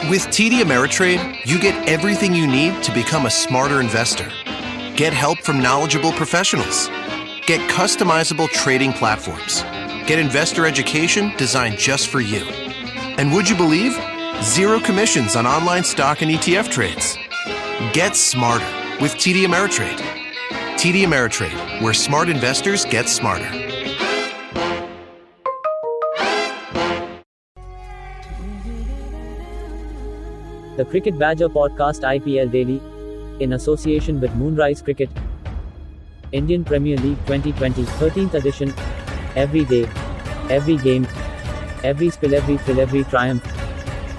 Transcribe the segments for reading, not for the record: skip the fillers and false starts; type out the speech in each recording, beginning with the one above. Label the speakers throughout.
Speaker 1: With TD Ameritrade, you get everything you need to become a smarter investor. Get help from knowledgeable professionals. Get customizable trading platforms. Get investor education designed just for you. And would you believe? Zero commissions on online stock and ETF trades. Get smarter with TD Ameritrade. TD Ameritrade, where smart investors get smarter.
Speaker 2: The Cricket Badger Podcast IPL Daily, in association with Moonrise Cricket, Indian Premier League 2020 13th edition. Every day, every game, every spill, every thrill, every triumph,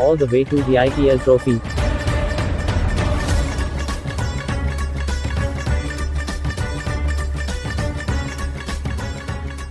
Speaker 2: all the way to the IPL trophy.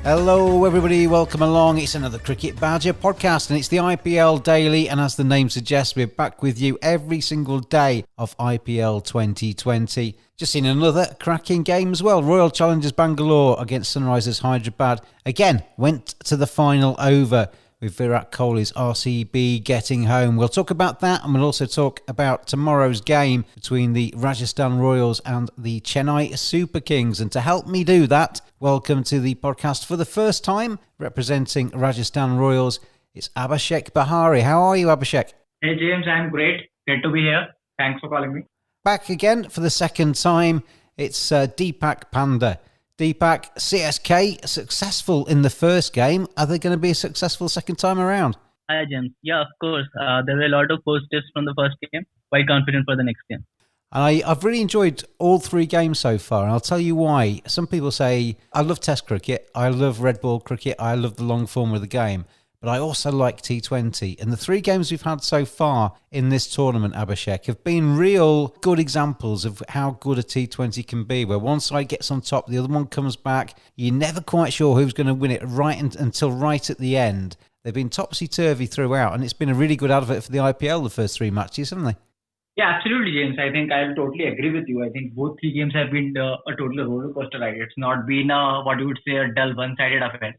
Speaker 3: Hello everybody, welcome along. It's another Cricket Badger podcast and it's the IPL Daily, and as the name suggests, we're back with you every single day of IPL 2020. Just seen another cracking game as well. Royal Challengers Bangalore against Sunrisers Hyderabad again went to the final over with Virat Kohli's RCB getting home. We'll talk about that, and we'll also talk about tomorrow's game between the Rajasthan Royals and the Chennai Super Kings. And to help me do that, welcome to the podcast for the first time, representing Rajasthan Royals, it's Abhishek Bohare. How are you, Abhishek?
Speaker 4: Hey James, I'm great. Great to be here. Thanks for calling me.
Speaker 3: Back again for the second time, it's Deepak Panda. Deepak, CSK successful in the first game. Are they going to be a successful second time around?
Speaker 5: Hi, James. Yeah, of course. There were a lot of positives from the first game. Quite confident for the next game.
Speaker 3: I've really enjoyed all three games so far, and I'll tell you why. Some people say, I love Test cricket, I love red ball cricket, I love the long form of the game, but I also like T20. And the three games we've had so far in this tournament, Abhishek, have been real good examples of how good a T20 can be, where one side gets on top, the other one comes back. You're never quite sure who's going to win it until right at the end. They've been topsy-turvy throughout, and it's been a really good advert for the IPL, the first three matches, haven't they?
Speaker 4: Yeah, absolutely, James. I think I'll totally agree with you. I think both three games have been a total roller coaster ride. It's not been what you would say a dull one-sided affair.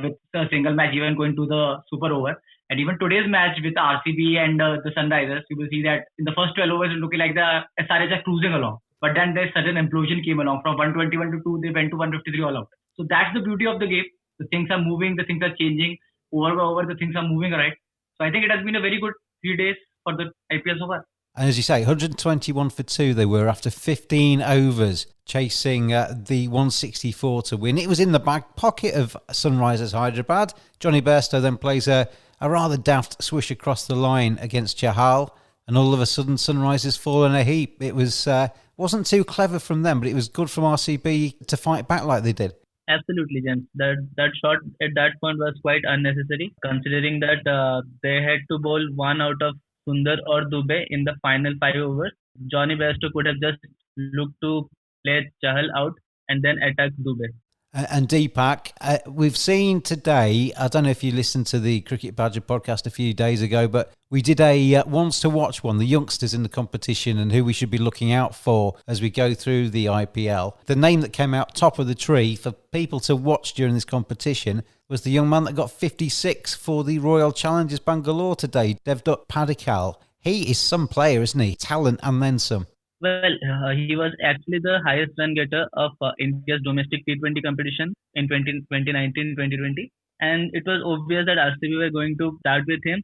Speaker 4: With a single match even going to the super over. And even today's match with RCB and the Sunrisers, you will see that in the first 12 overs, it's looking like the SRH are cruising along. But then there's sudden implosion came along. From 121 to 2, they went to 153 all out. So that's the beauty of the game. The things are moving, the things are changing. Over by over, the things are moving right. So I think it has been a very good 3 days for the IPL so far.
Speaker 3: And as you say, 121 for 2 they were after 15 overs, chasing the 164 to win. It was in the back pocket of Sunrisers Hyderabad. Johnny Bairstow then plays a rather daft swish across the line against Chahal, and all of a sudden Sunrisers fall in a heap. It wasn't too clever from them, but it was good from RCB to fight back like they did.
Speaker 5: Absolutely, James. That shot at that point was quite unnecessary, considering that they had to bowl one out of Sundar or Dubey in the final 5 overs. Johnny Bairstow could have just looked to play Chahal out and then attack Dubey.
Speaker 3: And Deepak, we've seen today, I don't know if you listened to the Cricket Badger podcast a few days ago, but we did a Ones to Watch one, the youngsters in the competition and who we should be looking out for as we go through the IPL. The name that came out top of the tree for people to watch during this competition was the young man that got 56 for the Royal Challengers Bangalore today, Devdutt Padikkal. He is some player, isn't he? Talent and then some.
Speaker 5: Well, he was actually the highest run getter of India's domestic T20 competition in 2019-2020. And it was obvious that RCB were going to start with him.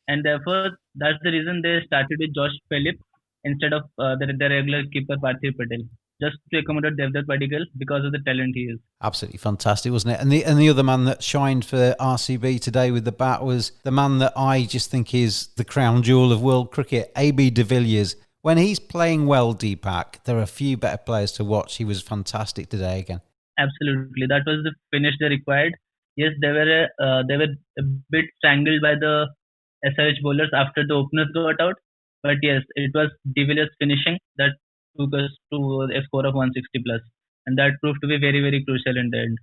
Speaker 5: And therefore, that's the reason they started with Josh Philippe instead of the regular keeper Parthiv Patel. Just to accommodate Devdutt Padikkal because of the talent he is.
Speaker 3: Absolutely fantastic, wasn't it? And the other man that shined for RCB today with the bat was the man that I just think is the crown jewel of world cricket, AB de Villiers. When he's playing well, Deepak, there are a few better players to watch. He was fantastic today again.
Speaker 5: Absolutely. That was the finish they required. Yes, they were a bit strangled by the SRH bowlers after the openers got out. But yes, it was de Villiers finishing that took us to a score of 160 plus. And that proved to be very, very crucial in the end.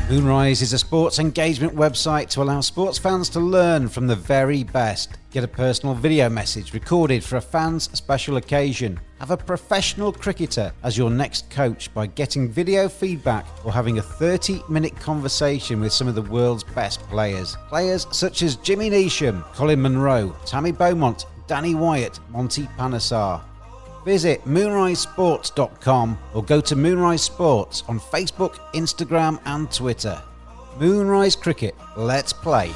Speaker 3: Moonrise is a sports engagement website to allow sports fans to learn from the very best. Get a personal video message recorded for a fan's special occasion. Have a professional cricketer as your next coach by getting video feedback or having a 30-minute conversation with some of the world's best players. Players such as Jimmy Neesham, Colin Munro, Tammy Beaumont, Danny Wyatt, Monty Panesar. Visit moonrisesports.com or go to Moonrise Sports on Facebook, Instagram and Twitter. Moonrise Cricket, let's play.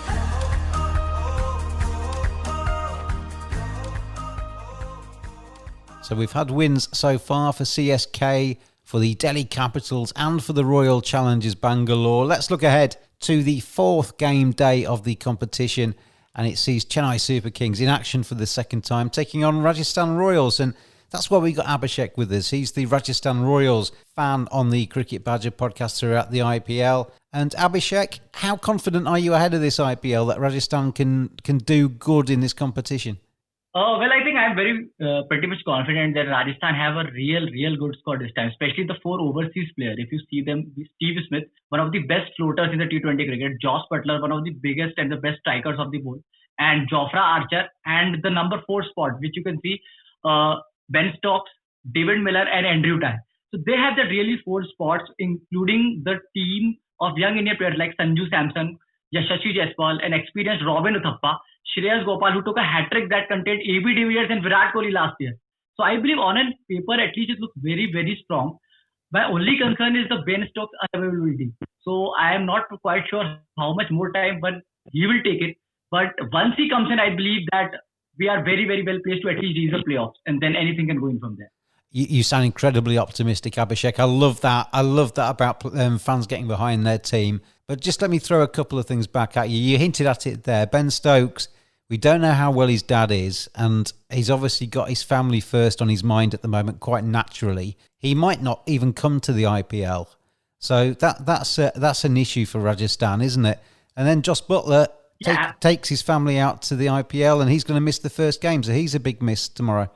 Speaker 3: So we've had wins so far for CSK, for the Delhi Capitals and for the Royal Challengers Bangalore. Let's look ahead to the fourth game day of the competition, and it sees Chennai Super Kings in action for the second time, taking on Rajasthan Royals. And that's why we got Abhishek with us. He's the Rajasthan Royals fan on the Cricket Badger podcast throughout the IPL. And Abhishek, how confident are you ahead of this IPL that Rajasthan can do good in this competition?
Speaker 4: Well, I think I'm very pretty much confident that Rajasthan have a real good squad this time, especially the four overseas players. If you see them, Steve Smith, one of the best floaters in the T20 cricket, James Buttler, one of the biggest and the best strikers of the ball, and Jofra Archer, and the number 4 spot, which you can see Ben Stokes, David Miller and Andrew Ty. So they have the really 4 spots, including the team of young Indian players like Sanju Samson, Yashasvi Jaiswal, and experienced Robin Uthappa, Shreyas Gopal, who took a hat-trick that contained AB de Villiers and Virat Kohli last year. So I believe on paper, at least it looks very strong. My only concern is the Ben Stokes unavailability. So I am not quite sure how much more time, but he will take it. But once he comes in, I believe that we are very well placed to at least reach the playoffs, and then anything can go in from there.
Speaker 3: You sound incredibly optimistic, Abhishek. I love that. I love that about fans getting behind their team. But just let me throw a couple of things back at you. You hinted at it there. Ben Stokes, we don't know how well his dad is, and he's obviously got his family first on his mind at the moment, quite naturally. He might not even come to the IPL. So that's an issue for Rajasthan, isn't it? And then Josh Buttler takes his family out to the IPL, and he's going to miss the first game, so he's a big miss tomorrow.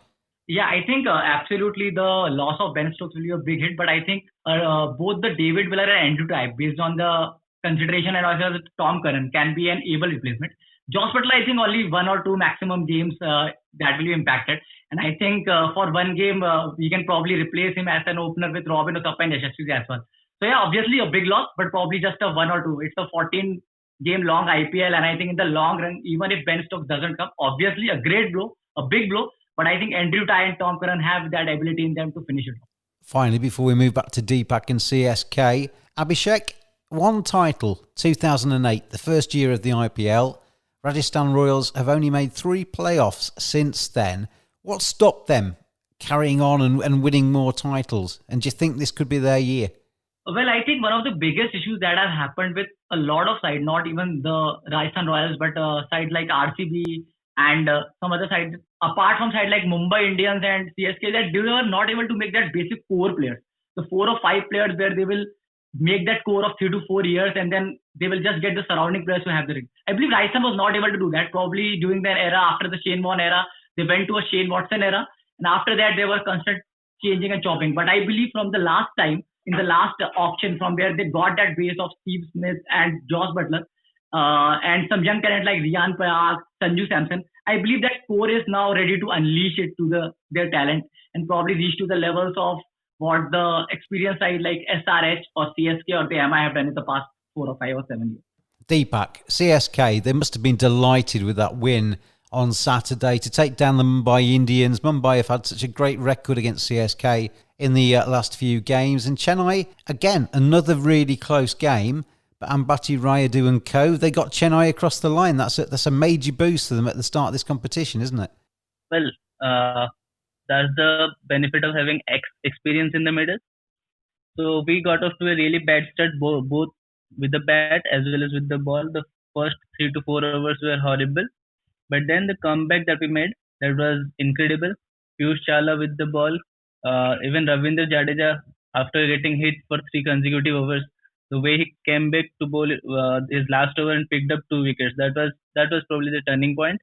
Speaker 4: Yeah, I think absolutely the loss of Ben Stokes will be a big hit, but I think both the David Miller and Andrew Ty, based on the consideration and also Tom Curran, can be an able replacement. Josh Buttler, I think only 1 or 2 maximum games that will be impacted. And I think for one game, we can probably replace him as an opener with Robin Uthappa and Yashasvi Jaiswal. So yeah, obviously a big loss, but probably just a 1 or 2. It's a 14-game long IPL, and I think in the long run, even if Ben Stokes doesn't come, obviously a great blow, a big blow, but I think Andrew Ty and Tom Curran have that ability in them to finish it off.
Speaker 3: Finally, before we move back to Deepak and CSK, Abhishek, one title, 2008, the first year of the IPL. Rajasthan Royals have only made 3 playoffs since then. What stopped them carrying on and winning more titles? And do you think this could be their year?
Speaker 4: Well, I think one of the biggest issues that have happened with a lot of sides, not even the Rajasthan Royals, but sides like RCB and some other sides, apart from sides like Mumbai Indians and CSK, that they were not able to make that basic core players. The 4 or 5 players where they will make that core of 3 to 4 years, and then they will just get the surrounding players to have the ring. I believe Rajasthan was not able to do that. Probably during their era, after the Shane Warne era, they went to a Shane Watson era, and after that they were constant changing and chopping. But I believe from the last time, in the last auction, from where they got that base of Steve Smith and Josh Buttler, and some young talent like Riyan Parag, Sanju Samson, I believe that core is now ready to unleash it to their talent and probably reach to the levels of what the experienced side like SRH or CSK or the MI have done in the past 4 or 5 or 7 years.
Speaker 3: Deepak, CSK, they must have been delighted with that win on Saturday to take down the Mumbai Indians. Mumbai have had such a great record against CSK in the last few games. And Chennai, again, another really close game. But Ambati Rayudu and co, they got Chennai across the line. That's a major boost for them at the start of this competition, isn't it?
Speaker 5: Well, that's the benefit of having experience in the middle. So we got off to a really bad start, both with the bat as well as with the ball. The first 3 to 4 overs were horrible. But then the comeback that we made, that was incredible. Piyush Chawla with the ball. Even Ravindra Jadeja, after getting hit for 3 consecutive overs, the way he came back to bowl his last over and picked up 2 wickets, that was probably the turning point.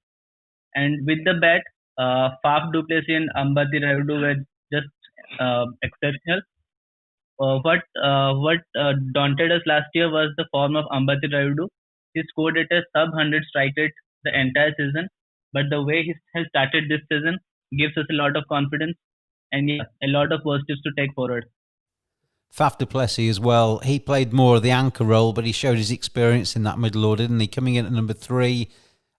Speaker 5: And with the bat, Faf du Plessis and Ambati Rayudu were just exceptional. what daunted us last year was the form of Ambati Rayudu. He scored at a sub 100 strike rate the entire season, but the way he has started this season gives us a lot of confidence and yeah, a lot of positives to take forward.
Speaker 3: Faf du Plessis as well. He played more of the anchor role, but he showed his experience in that middle order, didn't he? Coming in at number 3,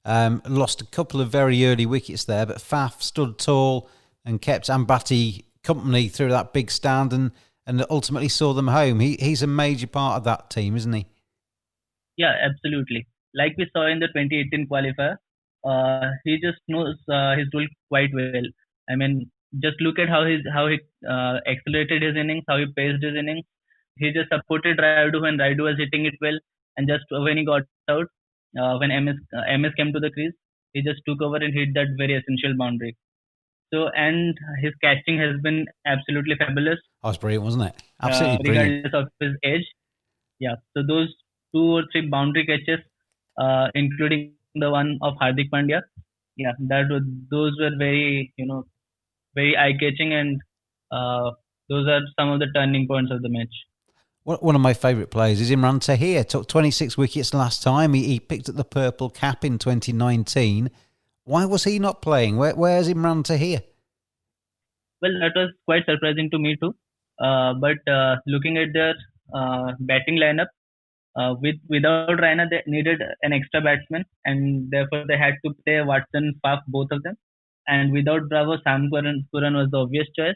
Speaker 3: lost a couple of very early wickets there, but Faf stood tall and kept Ambati company through that big stand and ultimately saw them home. He's a major part of that team, isn't he?
Speaker 5: Yeah, absolutely. Like we saw in the 2018 qualifier, he just knows his role quite well. I mean, just look at how he accelerated his innings, how he paced his innings. He just supported Rayudu when Rayudu was hitting it well, and just when he got out, when MS came to the crease, he just took over and hit that very essential boundary. So, and his catching has been absolutely fabulous.
Speaker 3: That was brilliant, wasn't it? Absolutely brilliant.
Speaker 5: Regardless of his age. Yeah. So those 2 or 3 boundary catches, including the one of Hardik Pandya, yeah, those were very, very eye-catching, and those are some of the turning points of the match.
Speaker 3: One of my favourite players is Imran Tahir. Took 26 wickets last time. He picked up the purple cap in 2019. Why was he not playing? Where's Imran Tahir?
Speaker 5: Well, that was quite surprising to me too. But looking at their batting lineup, without Raina, they needed an extra batsman, and therefore they had to play Watson, Faf, both of them. And without Bravo, Sam Curran was the obvious choice.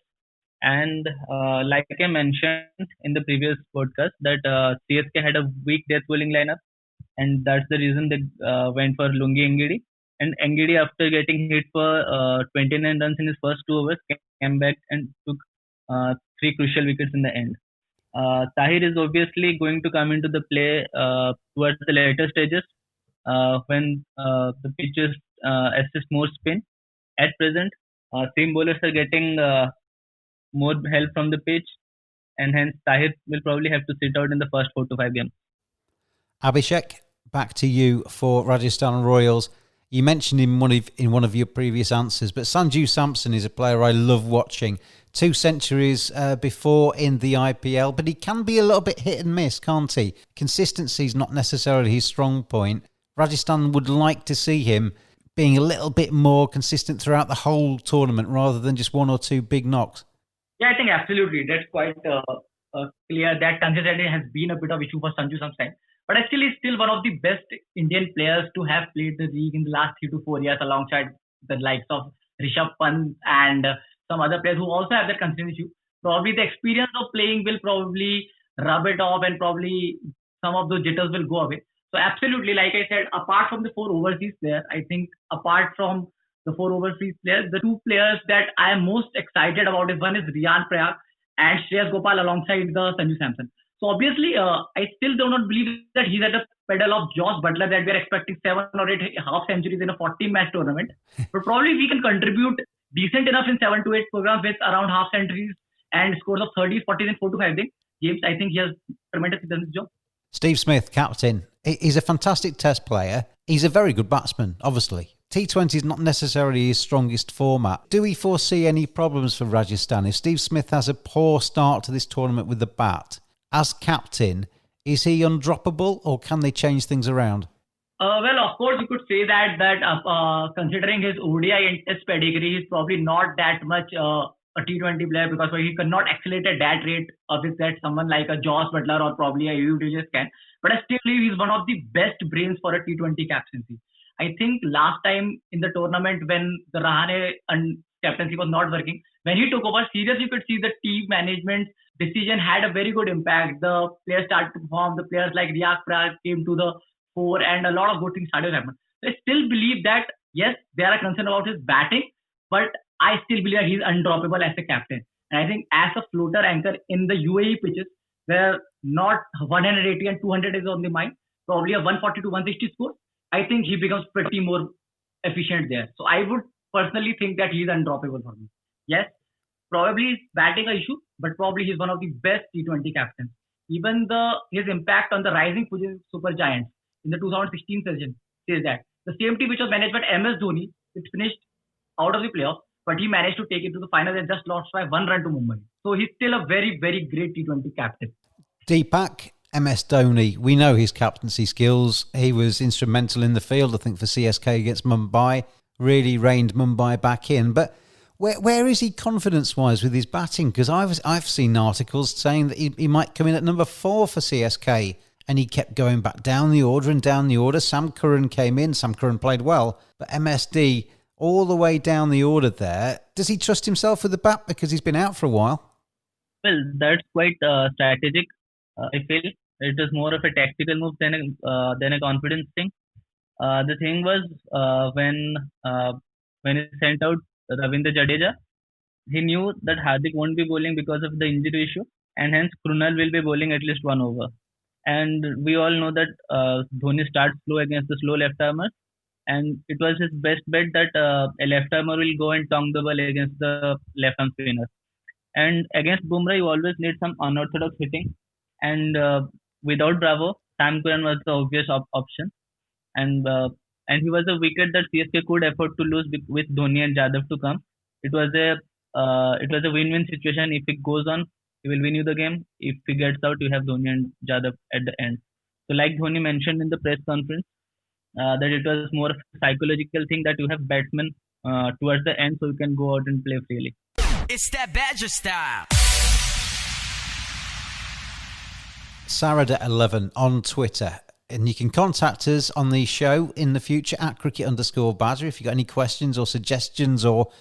Speaker 5: And like I mentioned in the previous podcast, that CSK had a weak death bowling lineup, and that's the reason they went for Lungi Ngidi. And Ngidi, after getting hit for 29 runs in his first 2 overs, came back and took 3 crucial wickets in the end. Tahir is obviously going to come into the play towards the later stages when the pitches assist more spin. At present, seam bowlers are getting more help from the pitch, and hence Tahir will probably have to sit out in the first 4 to 5 games.
Speaker 3: Abhishek, back to you for Rajasthan Royals. You mentioned in one of your previous answers, but Sanju Samson is a player I love watching. 2 centuries before in the IPL, but he can be a little bit hit and miss, can't he? Consistency is not necessarily his strong point. Rajasthan would like to see him being a little bit more consistent throughout the whole tournament rather than just 1 or 2 big knocks.
Speaker 4: Yeah, I think absolutely. That's quite clear that consistency has been a bit of issue for Sanju Samson. But actually, he's still one of the best Indian players to have played the league in the last 3 to 4 years, alongside the likes of Rishabh Pant and some other players who also have that consistency issue. Probably the experience of playing will probably rub it off, and probably some of those jitters will go away. So absolutely, like I said, apart from the 4 overseas players, I think apart from the 4 overseas players, the 2 players that I am most excited about is one is Riyan Prayag and Shreyas Gopal alongside the Sanju Samson. So obviously, I still do not believe that he's at the pedal of James Buttler, that we are expecting 7 or 8 half centuries in a 14-match tournament. But probably we can contribute decent enough in 7 to 8 programs with around half centuries and scores of 30s, 40s and 4 to 5 days. James, I think he has tremendously done his job.
Speaker 3: Steve Smith, captain. He's a fantastic test player. He's a very good batsman, obviously. T20 is not necessarily his strongest format. Do we foresee any problems for Rajasthan if Steve Smith has a poor start to this tournament with the bat? As captain, is he undroppable, or can they change things around?
Speaker 4: Well, of course, you could say that considering his ODI and Test pedigree, he's probably not that much a T20 player, because he cannot accelerate at that rate with that someone like a James Buttler or probably a Hugh Davis can. But I still believe he's one of the best brains for a T20 captaincy. I think last time in the tournament when the Rahane and captaincy was not working, when he took over, seriously you could see the team management decision had a very good impact. The players started to perform. The players like Riyan Prayag came to the fore, and a lot of good things started to happen. So I still believe that, yes, there are concerns about his batting, but I still believe that he's undroppable as a captain. And I think as a floater anchor in the UAE pitches, where not 180 and 200 is on the mind, probably a 140 to 160 score, I think he becomes pretty more efficient there. So I would personally think that he's undroppable for me. Yes, probably batting an issue, but probably he's one of the best T20 captains. Even his impact on the rising Fuji Super Giants in the 2016 season says that. The same team which was managed by MS Dhoni, it finished out of the playoffs, but he managed to take it to the final and just lost by 1 run to Mumbai. So he's still a very, very great T20 captain.
Speaker 3: Deepak, MS Dhoni, we know his captaincy skills. He was instrumental in the field, I think, for CSK against Mumbai, really reined Mumbai back in. But where is he confidence-wise with his batting? Because I've seen articles saying that he might come in at number 4 for CSK, and he kept going back down the order and down the order. Sam Curran came in. Sam Curran played well, but MSD all the way down the order there. Does he trust himself with the bat because he's been out for a while?
Speaker 5: Well, that's quite strategic. I feel it is more of a tactical move than a confidence thing. The thing was when he sent out Ravindra Jadeja, he knew that Hardik won't be bowling because of the injury issue, and hence Krunal will be bowling at least one over. And we all know that Dhoni starts slow against the slow left armers, and it was his best bet that a left armer will go and tong the ball against the left arm spinner. And against Bumrah, you always need some unorthodox hitting. And without Bravo, Sam Curran was the obvious option. And he was a wicket that CSK could afford to lose with Dhoni and Jadhav to come. It was a win-win situation. If it goes on, he will win you the game. If he gets out, you have Dhoni and Jadhav at the end. So like Dhoni mentioned in the press conference, that it was more of a psychological thing that you have batsmen towards the end so you can go out and play freely.
Speaker 6: It's that Badger style.
Speaker 3: Sarada11 on Twitter. And you can contact us on the show in the future at cricket_badger. If you've got any questions or suggestions or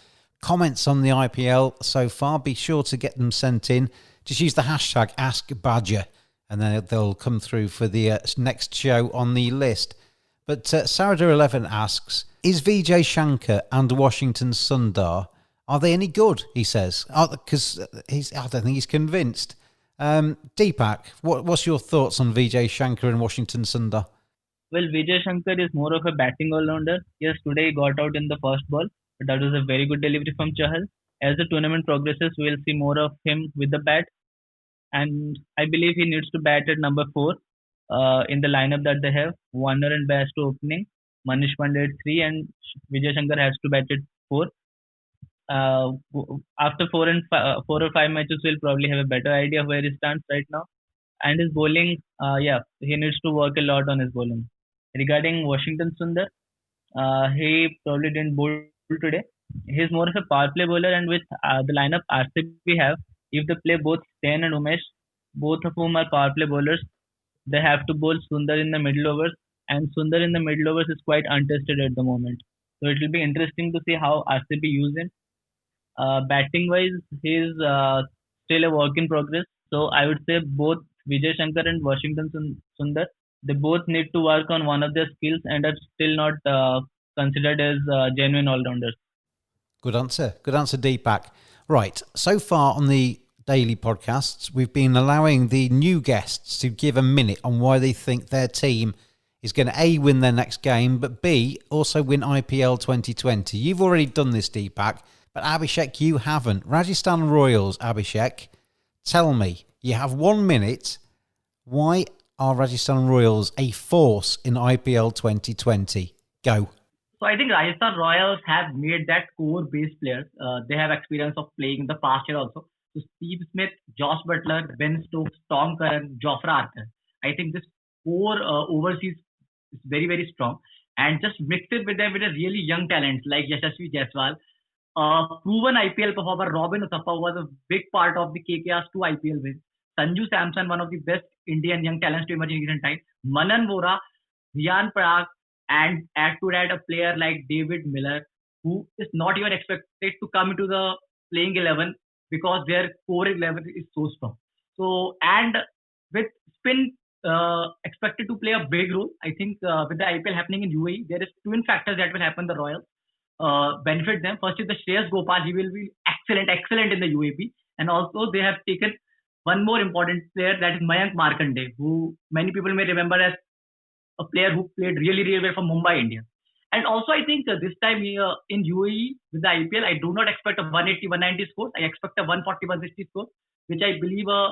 Speaker 3: comments on the IPL so far, be sure to get them sent in. Just use the hashtag AskBadger and then they'll come through for the next show on the list. But Sarada11 asks, is Vijay Shankar and Washington Sundar, are they any good, he says? Because I don't think he's convinced. Deepak, what's your thoughts on Vijay Shankar and Washington Sundar?
Speaker 5: Well, Vijay Shankar is more of a batting all-rounder. Yes, today he got out in the first ball, but that was a very good delivery from Chahal. As the tournament progresses, we'll see more of him with the bat. And I believe he needs to bat at number 4 in the lineup that they have. Warner and Bairstow opening, Manish Pandey at 3, and Vijay Shankar has to bat at 4. After 4 or 5 matches, we'll probably have a better idea of where he stands right now. And his bowling, he needs to work a lot on his bowling. Regarding Washington Sundar, he probably didn't bowl today. He's more of a power play bowler, and with the lineup RCB have, if they play both Stain and Umesh, both of whom are power play bowlers, they have to bowl Sundar in the middle overs, and Sundar in the middle overs is quite untested at the moment. So it will be interesting to see how RCB use him. Batting wise, he's still a work in progress. So I would say both Vijay Shankar and Washington Sundar, they both need to work on one of their skills and are still not considered as genuine all-rounders.
Speaker 3: Good answer, Deepak. Right, so far on the daily podcasts, we've been allowing the new guests to give a minute on why they think their team is going to A, win their next game, but B, also win IPL 2020. You've already done this, Deepak, but Abhishek, you haven't. Rajasthan Royals, Abhishek, tell me, you have 1 minute. Why are Rajasthan Royals a force in IPL 2020? Go.
Speaker 4: So I think Rajasthan Royals have made that core-based players. They have experience of playing in the past year also. So Steve Smith, Josh Buttler, Ben Stokes, Tom Curran, Jofra Archer. I think this core overseas is very, very strong. And just mix it with them with a really young talent like Yashasvi Jaiswal. Proven IPL performer Robin Uthappa was a big part of the KKR's 2 IPL wins. Sanju Samson, one of the best Indian young talents to emerge in recent times. Manan Vora, Rian Parag, and add to that a player like David Miller, who is not even expected to come into the playing 11 because their core 11 is so strong. So, and with spin expected to play a big role, I think with the IPL happening in UAE, there is twin factors that will happen the Royals. Benefit them. First is the Shreyas Gopal. He will be excellent in the UAP. And also they have taken one more important player, that is Mayank Markande, who many people may remember as a player who played really, really well for Mumbai Indians. And also I think this time in UAE with the IPL, I do not expect a 180, 190 score. I expect a 140, 160 score, which I believe a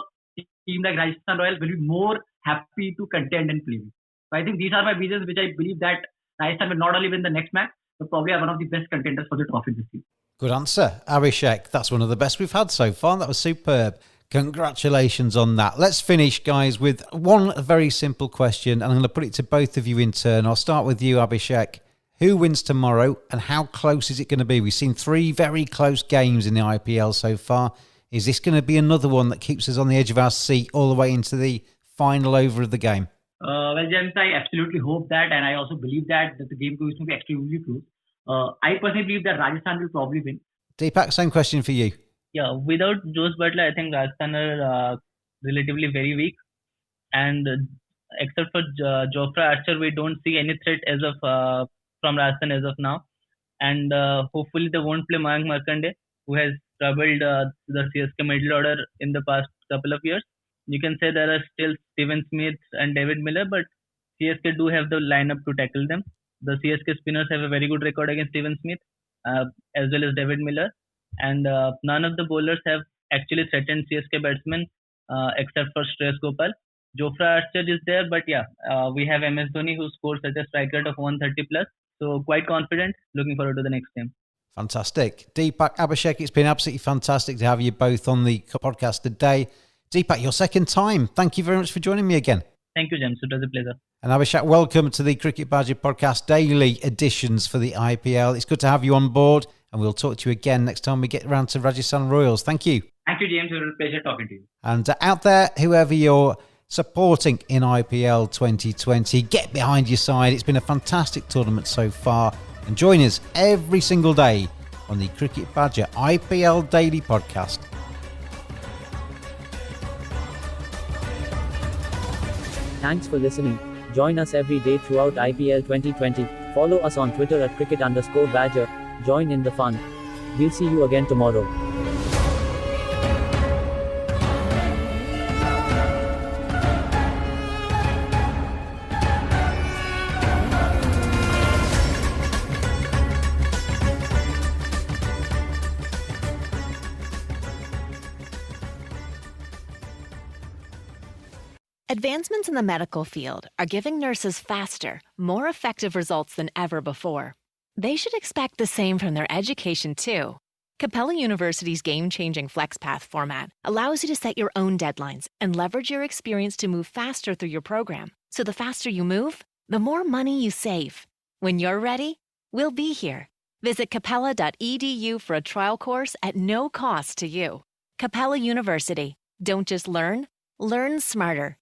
Speaker 4: team like Rajasthan Royals will be more happy to contend and play with. So I think these are my reasons which I believe that Rajasthan will not only win the next match, but probably are one of the best contenders for the trophy this year.
Speaker 3: Good answer, Abhishek. That's one of the best we've had so far. That was superb. Congratulations on that. Let's finish, guys, with one very simple question, and I'm going to put it to both of you in turn. I'll start with you, Abhishek. Who wins tomorrow, and how close is it going to be? We've seen 3 very close games in the IPL so far. Is this going to be another one that keeps us on the edge of our seat all the way into the final over of the game?
Speaker 4: Well, James, I absolutely hope that, and I also believe that the game is going to be extremely close. I personally believe that Rajasthan will probably win.
Speaker 3: Deepak, same question for you.
Speaker 5: Yeah, without James Buttler, I think Rajasthan are relatively very weak. And except for Jofra Archer, we don't see any threat as of from Rajasthan as of now. And hopefully they won't play Mayank Markande, who has troubled the CSK middle order in the past couple of years. You can say there are still Steven Smith and David Miller, but CSK do have the lineup to tackle them. The CSK spinners have a very good record against Steven Smith, as well as David Miller. And none of the bowlers have actually threatened CSK batsmen except for Shreyas Gopal. Jofra Archer is there, but we have MS Dhoni, who scored such a strike rate of 130 plus. So quite confident. Looking forward to the next game.
Speaker 3: Fantastic. Deepak, Abhishek, it's been absolutely fantastic to have you both on the podcast today. Deepak, your second time. Thank you very much for joining me again.
Speaker 5: Thank you, James. It was a pleasure.
Speaker 3: And Abhishek, welcome to the Cricket Badger Podcast daily editions for the IPL. It's good to have you on board, and we'll talk to you again next time we get around to Rajasthan Royals. Thank you.
Speaker 4: Thank you, James. It was a pleasure talking to you.
Speaker 3: And out there, whoever you're supporting in IPL 2020, get behind your side. It's been a fantastic tournament so far. And join us every single day on the Cricket Badger IPL Daily Podcast.
Speaker 2: Thanks for listening. Join us every day throughout IPL 2020. Follow us on Twitter at cricket_badger. Join in the fun. We'll see you again tomorrow.
Speaker 7: Advancements in the medical field are giving nurses faster, more effective results than ever before. They should expect the same from their education, too. Capella University's game-changing FlexPath format allows you to set your own deadlines and leverage your experience to move faster through your program. So the faster you move, the more money you save. When you're ready, we'll be here. Visit capella.edu for a trial course at no cost to you. Capella University. Don't just learn, learn smarter.